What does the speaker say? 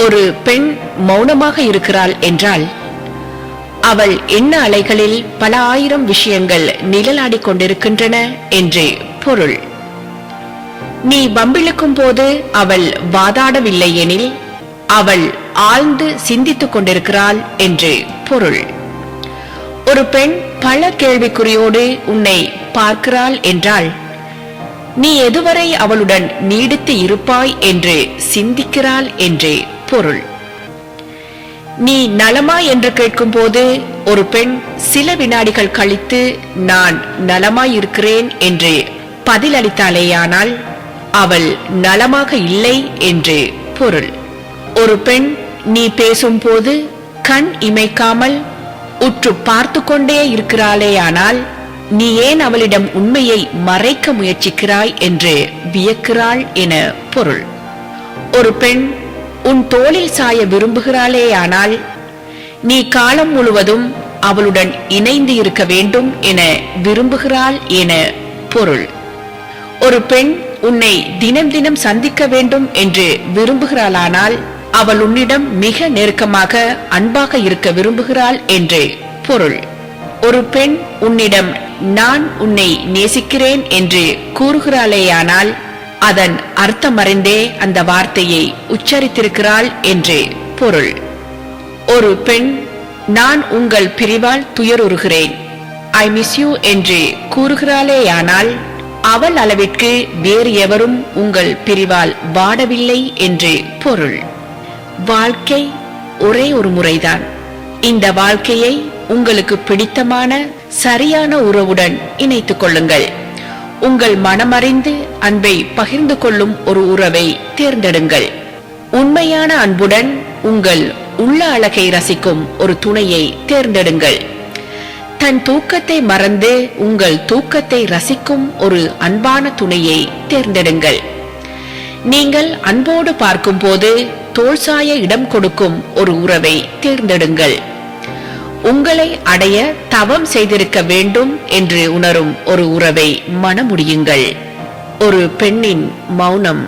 ஒரு பெண் மௌனமாக இருக்கிறாள் என்றால் அவள் எண்ண அலைகளில் பல ஆயிரம் விஷயங்கள் நிழலாடிக் கொண்டிருக்கின்றன என்று பொருள். நீ வம்பிழுக்கும் போது அவள் வாதாடவில்லை எனில் அவள் ஆழ்ந்து சிந்தித்துக் கொண்டிருக்கிறாள் என்று பொருள். ஒரு பெண் பல கேள்விக்குறியோடு உன்னை பார்க்கிறாள் என்றால் நீ எதுவரை அவளுடன் நீடித்து இருப்பாய் என்று சிந்திக்கிறாள் என்று பொருள். நீ நலமா என்று கேட்கும் போது ஒரு பெண் சில வினாடிகள் கழித்து நான் நலமாயிருக்கிறேன் என்று பதிலளித்தாளேயானால் அவள் நலமாக இல்லை என்று பொருள். ஒரு பெண் நீ பேசும்போது கண் இமைக்காமல் உற்று பார்த்து கொண்டே இருக்கிறாளேயானால் நீ ஏன் அவளிடம் உண்மையை மறைக்க முயற்சிக்கிறாய் என்று வியக்கிறாள் என பொருள். ஒரு பெண் உன் தோளில் சாய விரும்புகிறாளேயானால் நீ காலம் முழுவதும் அவளுடன் இணைந்து இருக்க வேண்டும் என விரும்புகிறாள் என பொருள். ஒரு பெண் உன்னை தினம் தினம் சந்திக்க வேண்டும் என்று விரும்புகிறாளானால் அவள் உன்னிடம் மிக நெருக்கமாக அன்பாக இருக்க விரும்புகிறாள் என்று பொருள். ஒரு பெண் உன்னிடம் நான் உன்னை நேசிக்கிறேன் என்று கூறுகிறாளேயானால் அதன் அர்த்தமறிந்தே அந்த வார்த்தையை உச்சரித்திருக்கிறாள் என்று பொருள். ஒரு பெண் நான் உங்கள் பிரிவால் துயருறுகிறேன், ஐ மிஸ் யூ என்று கூறுகிறாளேயானால் அவள் அளவிற்கு வேறு எவரும் உங்கள் பிரிவால் வாடவில்லை என்று பொருள். வாழ்க்கை ஒரே ஒரு முறைதான். இந்த வாழ்க்கையை உங்களுக்கு பிடித்தமான சரியான உறவுடன் இணைத்துக் கொள்ளுங்கள். உங்கள் மனமறிந்து அன்பை பகிர்ந்து கொள்ளும் ஒரு உறவை தேர்ந்தெடுங்கள். உண்மையான அன்புடன் உங்கள் உள்ள அழகை ரசிக்கும் ஒரு துணையை தேர்ந்தெடுங்கள். தன் தூக்கத்தை மறந்து உங்கள் தூக்கத்தை ரசிக்கும் ஒரு அன்பான துணையை தேர்ந்தெடுங்கள். நீங்கள் அன்போடு பார்க்கும் போது தோள்சாய இடம் கொடுக்கும் ஒரு உறவை தேர்ந்தெடுங்கள். உங்களை அடைய தவம் செய்திருக்க வேண்டும் என்று உணரும் ஒரு உறவை மணமுடியுங்கள். ஒரு பெண்ணின் மௌனம்